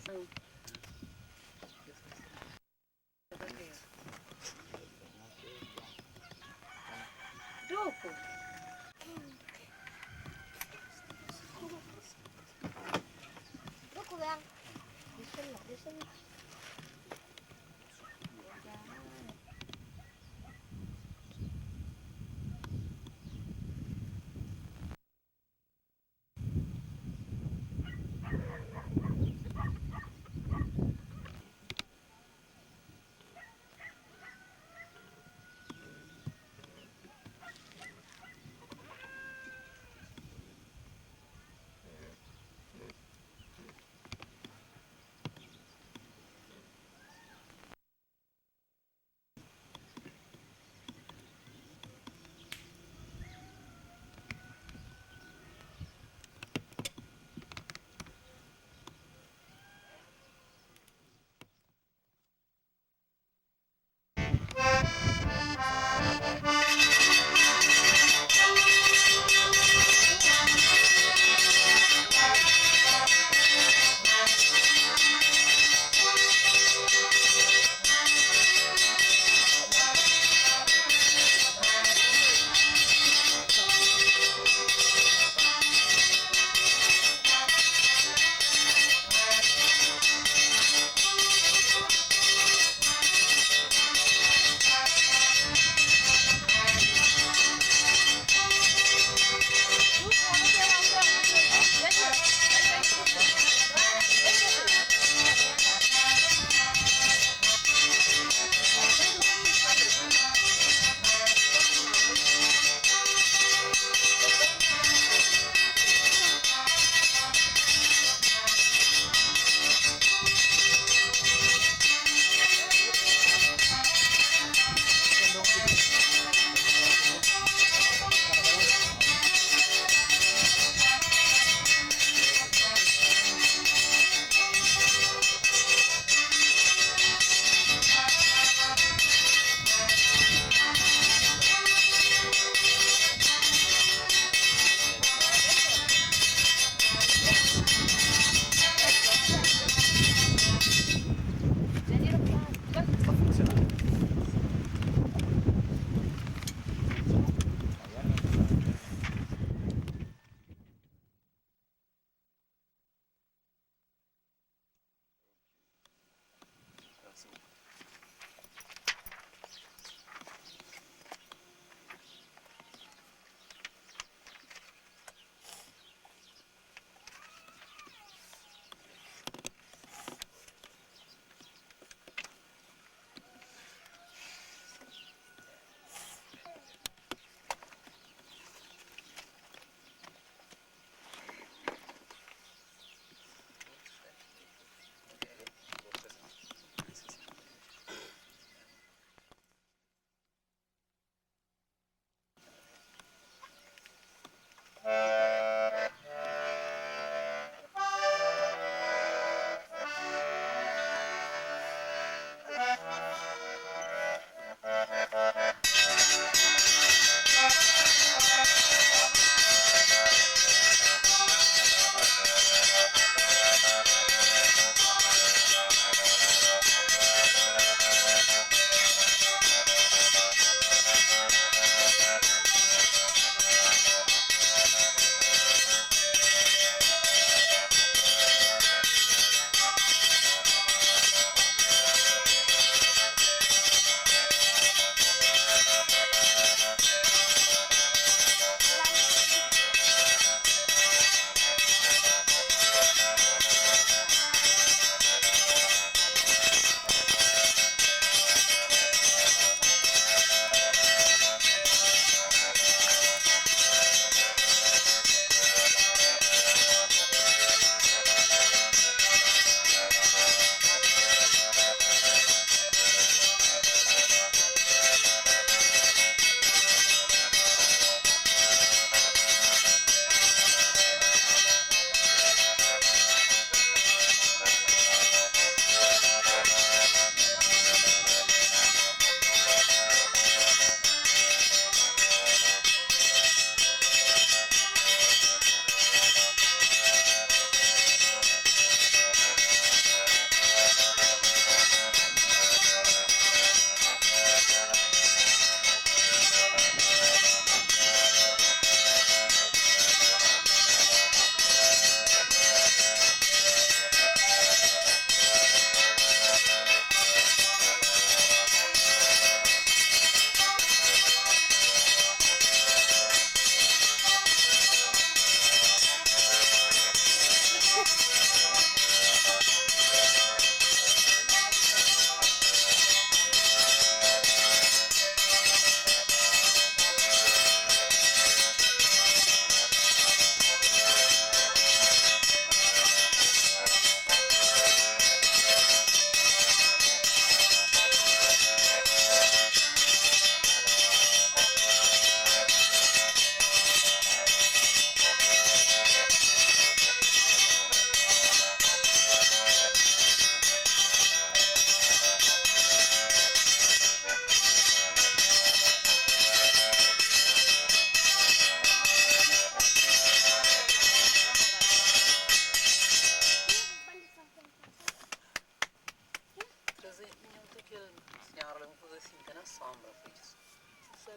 Dopo. Dopo yang. Bisa.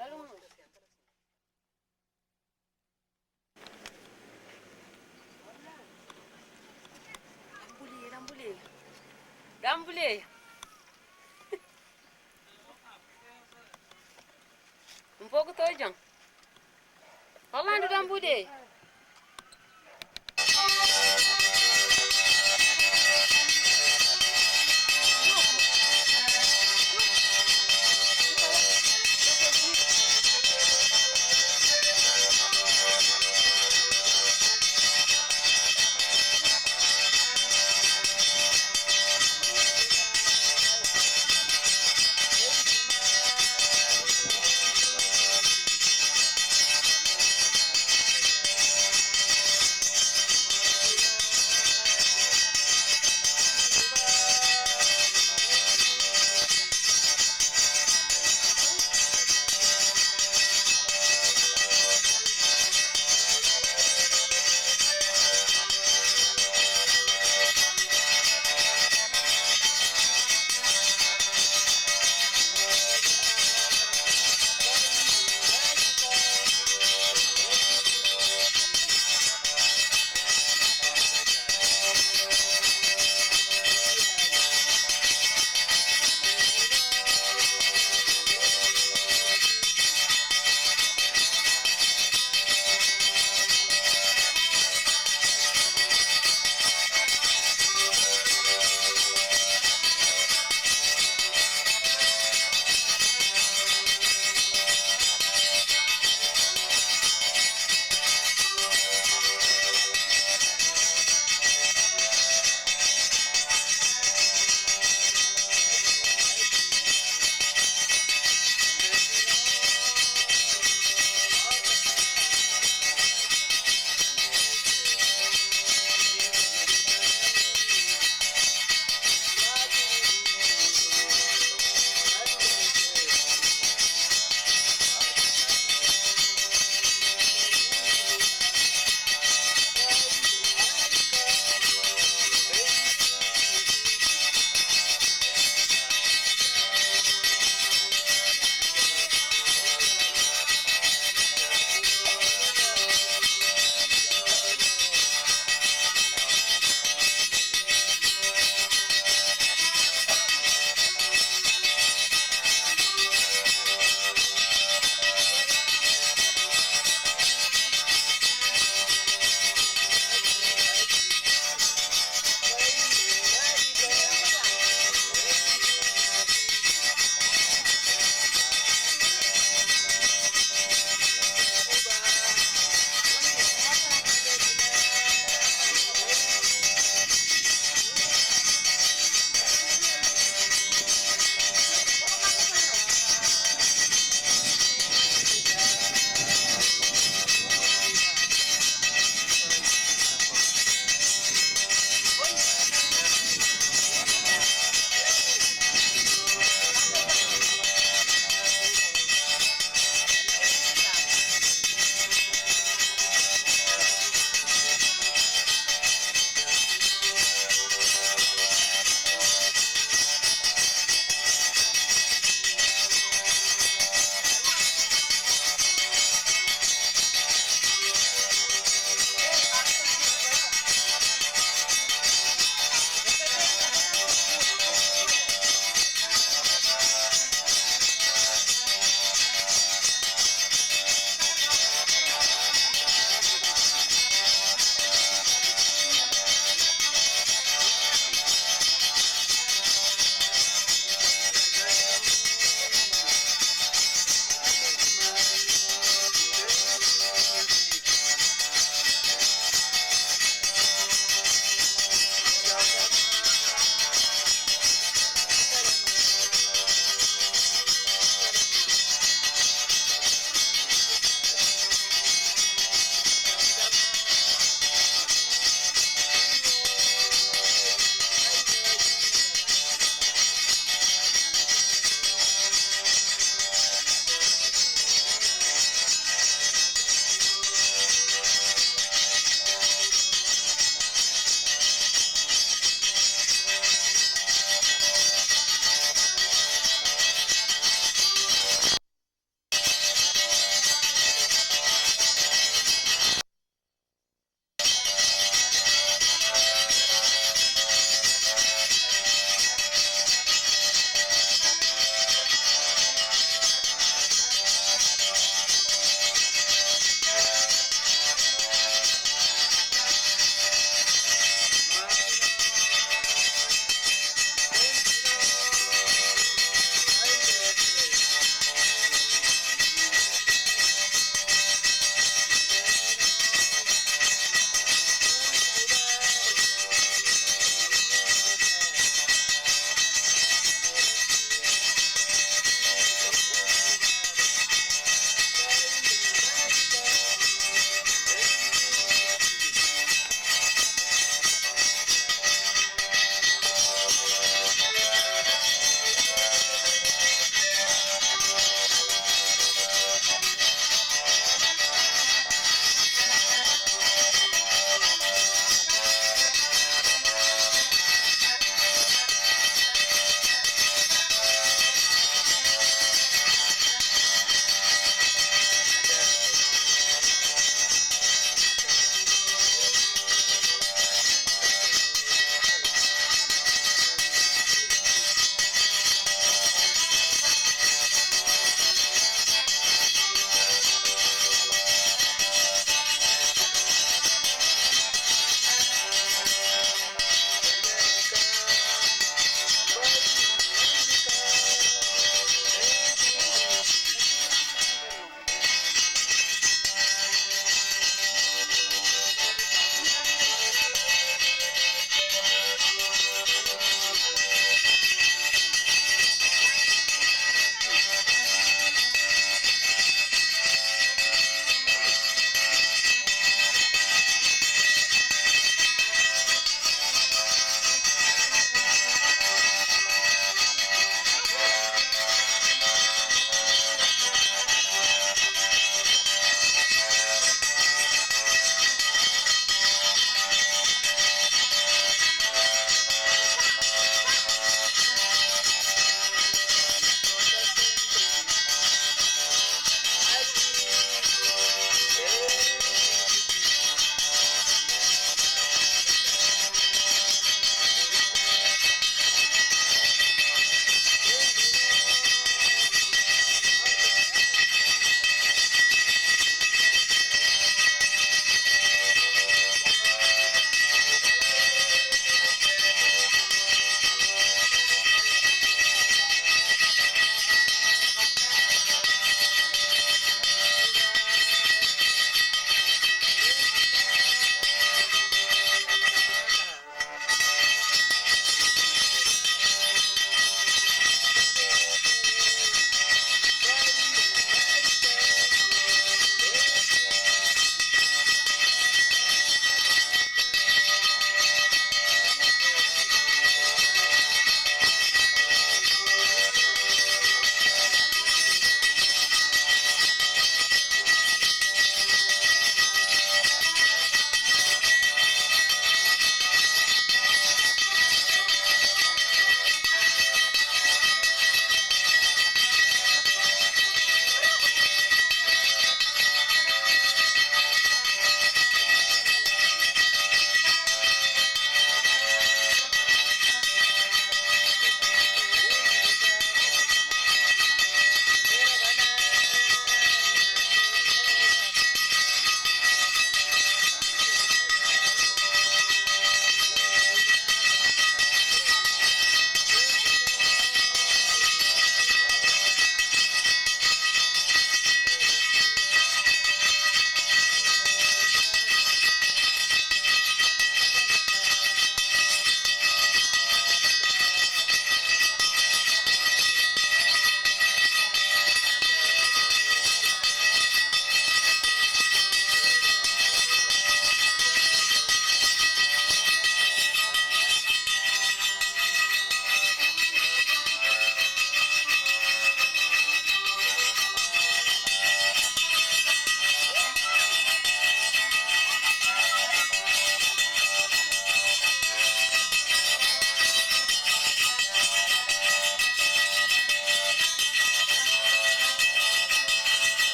Dale uno. Dambule. Dambule. Un pouco tojão. Rolando dambule.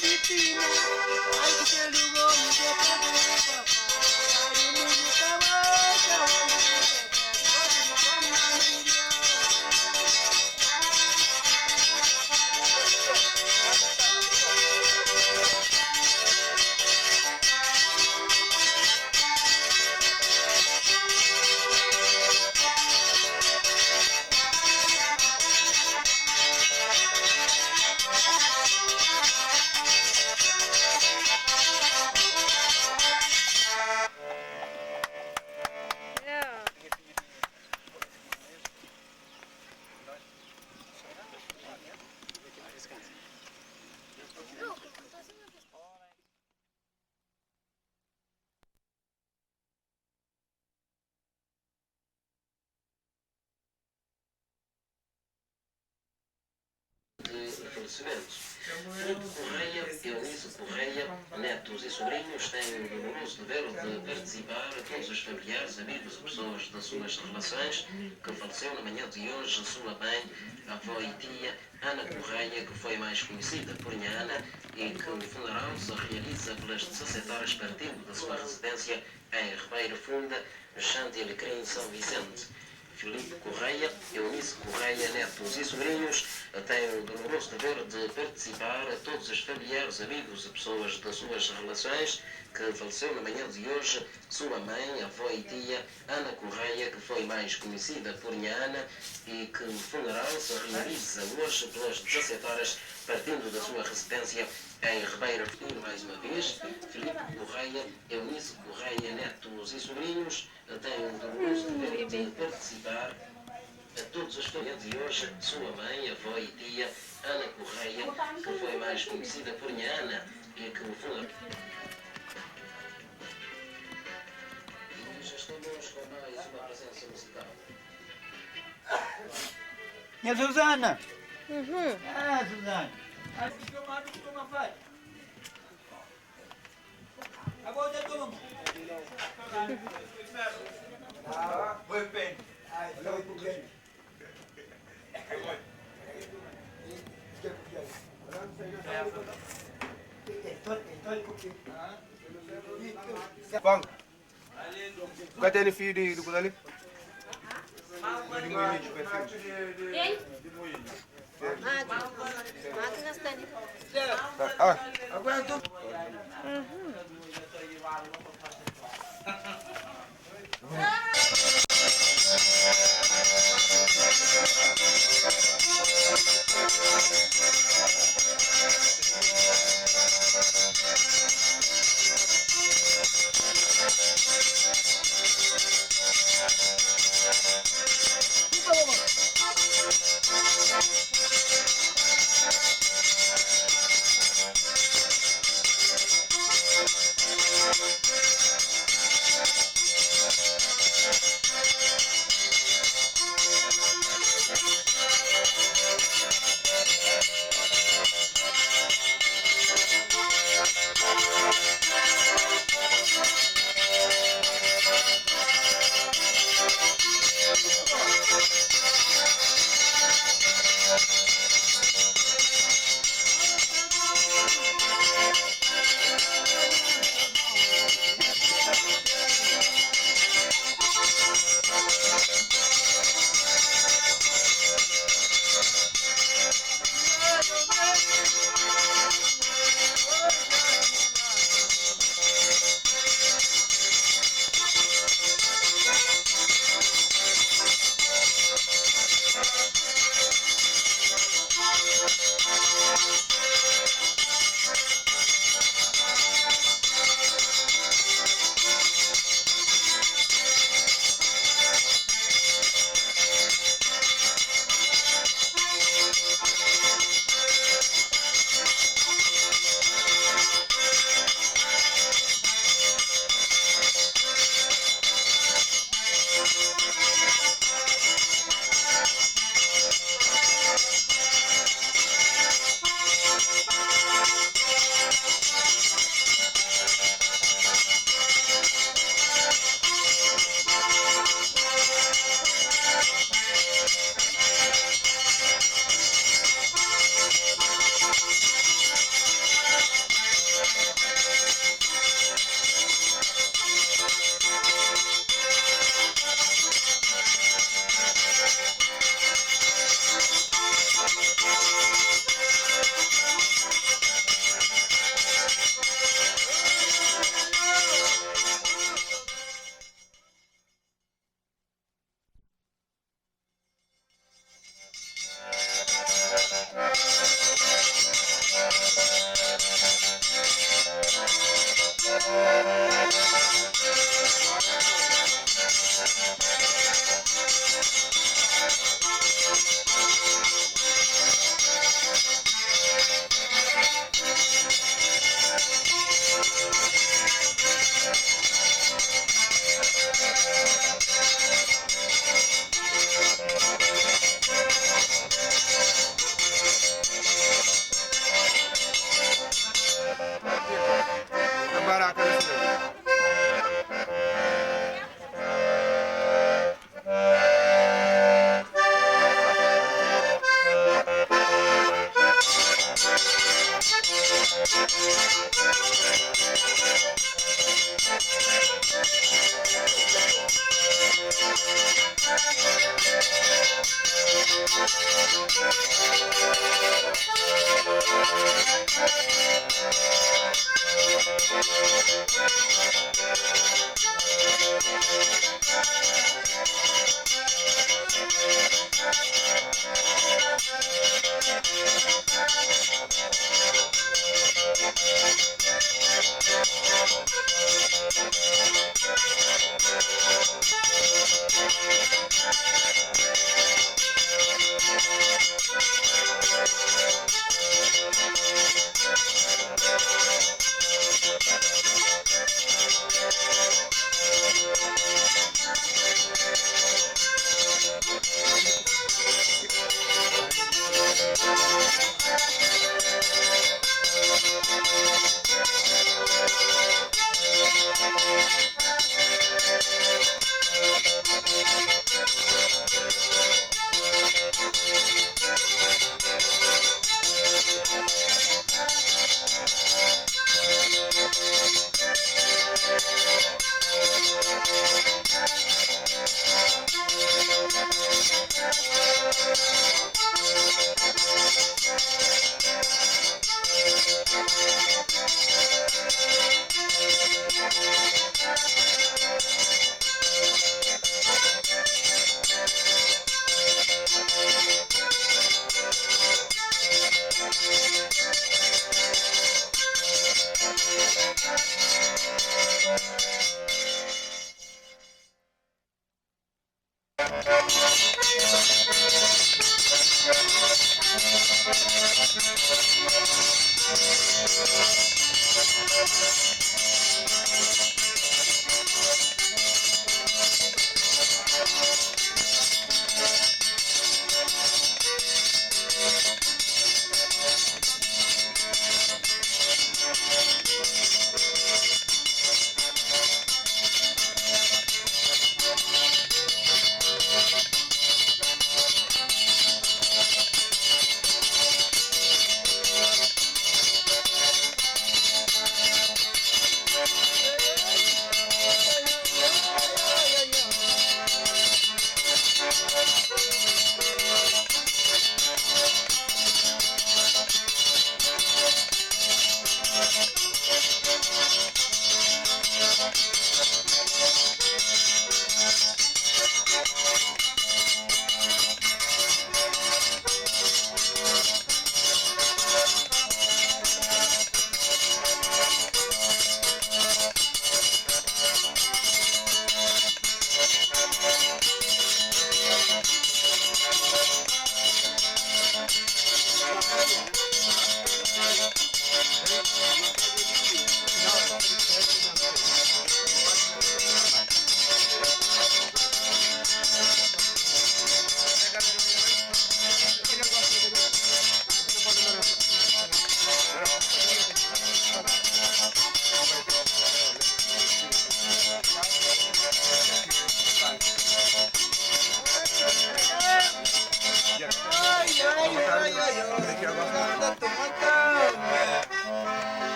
de falecimentos. Filipe Correia, Eunice Correia, netos e sobrinhos têm o doloroso dever de participar a todos os familiares, amigos e pessoas das suas relações que faleceu na manhã de hoje sua mãe, avó e tia, Ana Correia, que foi mais conhecida por Nhana, e que o funeral se realiza pelas 17 horas partindo da sua residência em Ribeira Funda, Chão de Alecrim, São Vicente. Filipe Correia, Eunice Correia, netos e sobrinhos têm o doloroso dever de participar a todos os familiares, amigos e pessoas das suas relações que faleceu na manhã de hoje sua mãe, avó e tia, Ana Correia, que foi mais conhecida por Nhana, e que o funeral se realiza hoje pelas 17 horas partindo da sua residência em Ribeira Funda. Mais uma vez, Filipe Correia, Eunice Correia, netos e sobrinhos têm o doloroso dever de participar a todos os familiares de hoje sua mãe, avó e tia, Ana Correia, que foi mais conhecida por Nhana, e que o funeral. Já estamos com mais uma presença musical. E a Susana? Uhum. Ah, Susana. Toma, vai. Agora já toma. Foi bem. Bang, kata ni filho do Kudali? De Moinho, perfeito. Quem? Máquina Stani. Ah, agora tu.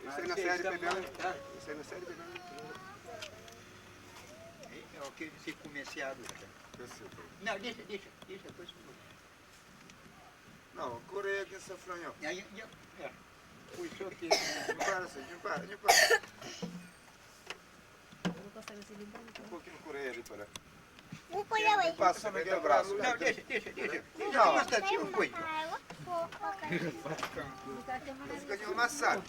Isso aí na série pegando. Isso aí na série pegando. É o que se comerciado. Não, deixa, depois. Não, Coreia que safranho. Puxou aqui. Não para assim, não para. Um pouquinho Coreia ali para. Vou pôr ela aí. Passa no meu braço. Não, deixa. Não, Mas tá tio, foi. fica de amassado.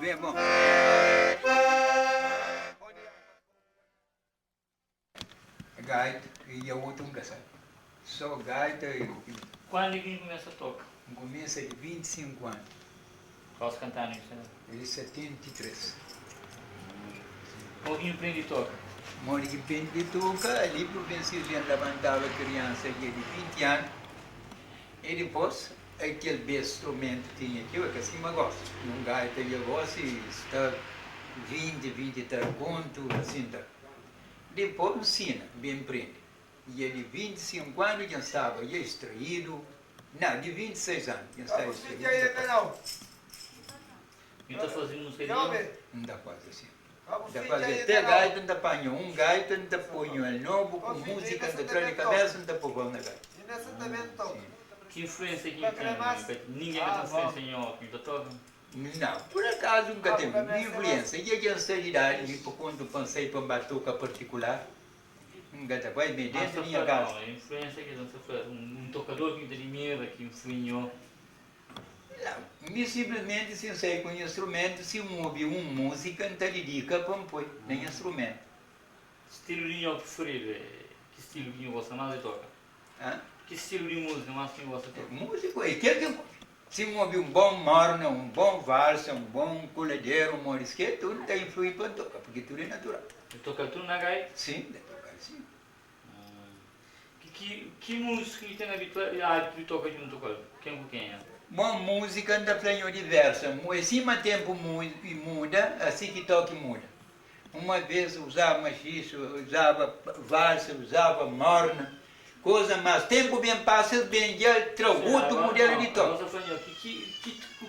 Vem, bom. Gaita e a outra um caçado. Só gaita e Quando ninguém começa a tocar? começa de 25 anos. Posso cantar nisso, né? Ele é 73. Alguém aprende e toca. Mori que pende toca, ali por pensar que levantava criança que é de 20 anos. E depois, aquele instrumento tinha aqui, que assim eu gosto. Um gaita e eu gosto e está 23 conto, assim tá. Depois ensina, bem aprende. E ele de 25 anos já estava já extraído. Não, de 26 anos já está extraído. Então fazendo música de Não dá quase assim. Da fazer até gaita, não apanhou um gaita, não põe ele novo, com música, não traz de cabeça, não põe na gaita. Que influência que tem? Ninguém tem influência em óculos, então toca. Não, por acaso nunca teve influência. E a ansiedade, por quando pensei para uma batuca particular, nunca vai bem dentro da minha casa. A influência que você faz, um tocador que admira, que influenciou. Não, me simplesmente se sei com instrumento, se um ouve uma música, não te dedica para me pôr, nem instrumento. Estilo de música preferido? Que estilo de música mais toca? Hã? Que estilo de música mais que você toca? Músico é aquele que se um ouve um bom morna, um bom valsa, um bom coladeiro, um morisquete, tudo está influído para tocar, porque tudo é natural. Você toca tudo na gaita? Sim, deve tocar sim. Que música que tem hábito de tocar de um tocador? Quem com quem é? Uma música anda plenho diversa, acima tempo muda, assim que toque muda. Uma vez usava machiço, usava valsa, usava morna, coisa mais. Tempo bem passa, bem já trau outro modelo de toque.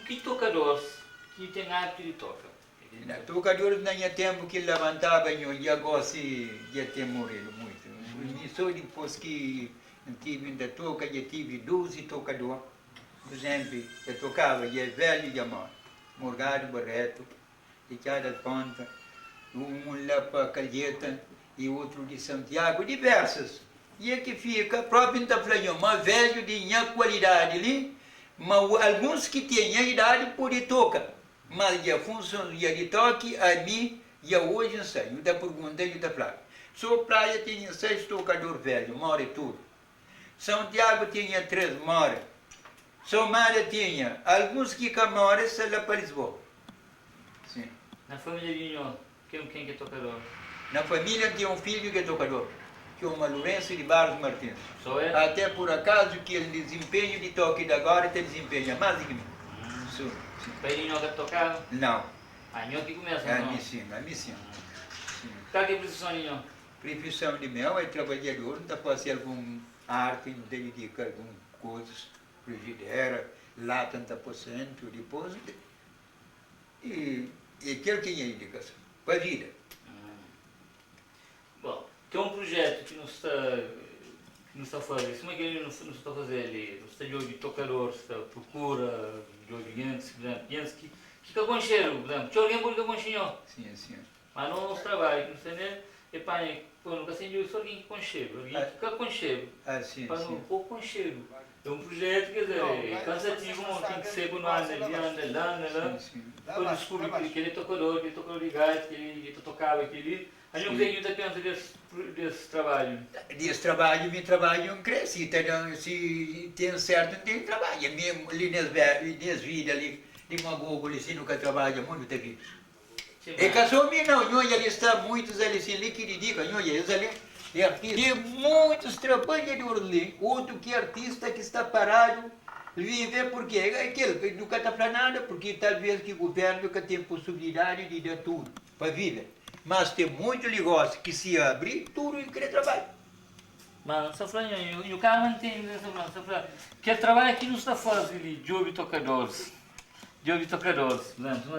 Que tocadores que tem hábito de tocar? Tocadores não tinha tempo que levantava e agora já tem morrido muito. Só depois que tive ainda toca, já tive 12 tocadores. Por exemplo, eu tocava, e é velho e amor. Morgado Barreto, de cada ponta, um lá para Calheta e outro de Santiago, diversas. E é que fica, próprio da Flamengo, mas velho de minha qualidade ali, mas alguns que têm a idade podem tocar. Mas a função de toque, a mim, e hoje não sei, eu da pergunta e da praia. Só praia tinha 6 tocadores velhos, mora tudo. Santiago tinha 3, mora. Somália tinha alguns que moram lá para Lisboa. Sim. Na família de Nho, quem é tocador? Na família tinha um filho que é tocador, que é o Lourenço de Barros Martins. Só é? Até por acaso que ele desempenho de toque de agora, ele desempenha mais do que mim. Sim. Para ele Nho que tocava? Não. A Nho que começa, É a não? missão, a missão. Qual que é a posição de Nho? Profissão de meu é trabalhador, não está fazendo alguma arte, não dedica a algumas coisas. Frigideira, lá 30%, depois, e aquilo que é indicação, para a vida. Bom, tem um projeto que não está fazendo, como é que ele não está fazendo ali? Não está de olho de tocador, está procura, de olho de gente que fica com cheiro, por exemplo, tinha alguém por que com cheiro, Sim, sim. mas não se trabalha, não sei nem, e pai, nunca se viu só alguém com cheiro, alguém que fica com cheiro, Sim, para não sim. pôr com cheiro. É um projeto, quer dizer, cansativo, não tem que ser quando anda lá. Quando descobri que ele é tocador de gaita, que ele tocava aquele. A gente não pensa desse trabalho. Desse trabalho, meu trabalho cresce, então, se tem certo, não tem trabalho. Mesmo ali nas vidas ali, de Magogo, ali, se nunca trabalha muito, tem vida. E casou-me não, ele está muitos ali, assim, ali que dedica, eles ali. Tem muitos trabalhadores ali, outro que artista que está parado, vive porque é aquele que nunca está para nada, porque talvez que o governo nunca tem possibilidade de dar tudo para viver. Mas tem muito negócio que se abre, tudo e querer trabalho. Mas, e o cara mantém essa frase, que ele trabalho aqui não está fazendo ali, de ouvir tocadores. De ouvir tocadores, portanto,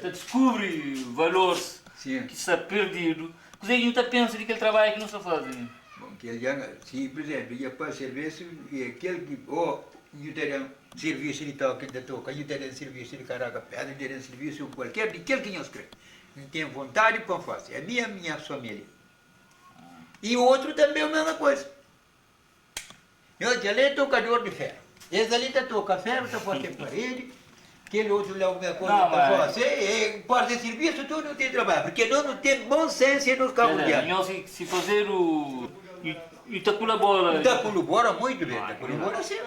descobre valores Sim. que está perdido. Ele não pensa que ele trabalha que não está fazendo. Bom, que ele já, se, por exemplo, ia para serviço, e aquele que, eu teria serviço de toque, eu teria serviço de caraca pedra, eu teria serviço qualquer, de aquele que não escreve. Não tem vontade para fazer. É minha família. E o outro também é a mesma coisa. Eu ali é tocador de ferro. Esse ali está tocando ferro, está fazendo parede, Aquele outro lá, alguma coisa Não, para mas- fazer, pode ser serviço, tu não tem trabalho, porque nós não temos bom senso e nos carros de ar. Nós se fazer o... E tá colabora. Tá colabora muito bem, tá colabora sim.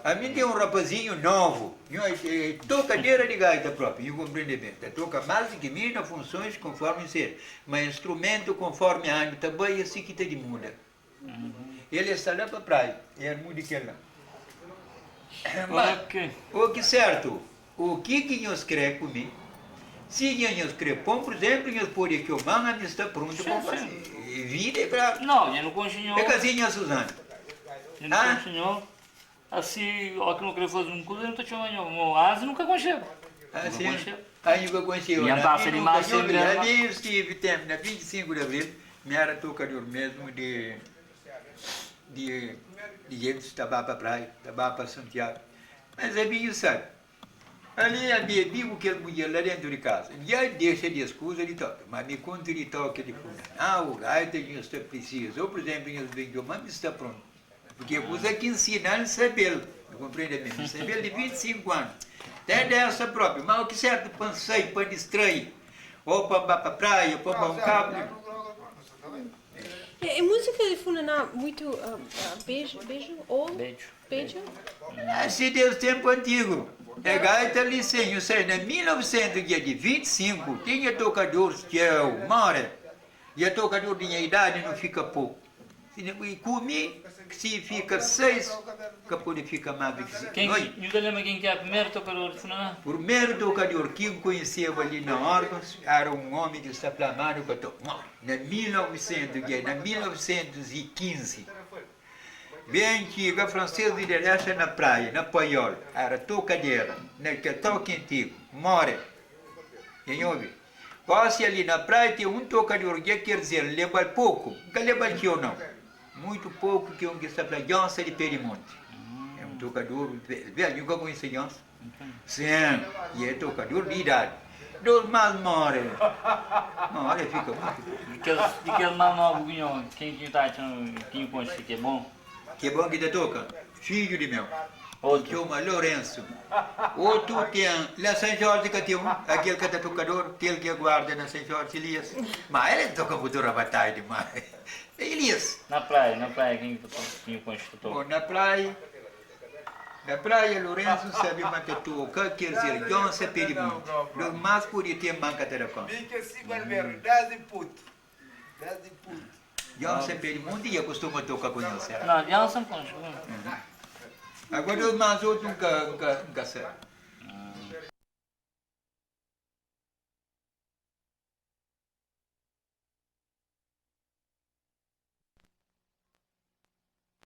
A mim tem um rapazinho novo, tocadeira de gaita própria, eu compreendo bem. Toca mais do que mim nas funções conforme ser, mas instrumento conforme ano também assim que está de muda. Ele está lá para a praia, é muda que lá. Mas, Ok. o que certo, o que nós queremos comer? Se nós queremos pão, por exemplo, nós podemos que o manga está pronto para fazer. Vida é para... Não, eu não conheço. É casinha, Suzana. Eu não conheço. Assim, ó, que não queria fazer uma coisa, eu não estou chamando. Mas nunca conheci. Assim, aí eu conheci E a taça de massa ali estive tempo, na 25 de abril, me era tocador mesmo de gente que estava para a praia, estava para Santiago. Mas é bem sabe. Ali a minha amigo que ele mulher lá dentro de casa. Já deixa de escusa ele toca, mas me conta ele toca de fundo. Ah, o gaita está preciso. Ou, por exemplo, eles vêm de mas está pronto. Porque eu uso aqui ensinar ele saber. Eu compreendo mesmo. Saber de 25 anos. Até dessa própria. Mas o que certo para sair, para distrair. Ou para a praia, ou para um cabo. E música de fundo muito beijo? Beijo? Assim Deus tempo antigo. É gaita ali sim, eu sei, em 1925 tinha tocadores que eu moro. E a tocador tinha idade não fica pouco. E comi, se fica 6, que pode ficar mais do que 5. Quem lembra quem que é o primeiro tocador de fundo? O primeiro tocador que eu conhecia ali na órgãos era um homem que está clamando que eu estou na 1915. Bem antiga, francesa de direita na praia, na Paiol, era tocadeira, naquele toque antigo, more. Quem ouve? Passe ali na praia, tem um tocador, que quer dizer, leva pouco, nunca leva aqui ou não. Muito pouco que um que está para Jança de Perimonte. É um tocador, velho, nunca conheci Jança. Sim, e é tocador de idade. Dos mais more. More fica muito. De que mal novo, quem está achando, quem conhece que é bom? Que bom que te toca, filho de meu. Outro. Chama Lourenço. Outro tem lá São Jorge que tem aquele que é tocador, aquele que guarda na São Jorge, Elias. Mas ele toca futura batalha demais. Elias. Na praia, quem conhece que toca? Na praia, Lourenço sabe mais que toca, quer dizer, John se pede muito. Os mais podia ter manca de recão. John se pede muito e costuma tocar com você. Não, Jança não conhece. Agora os mais outros nunca sabem.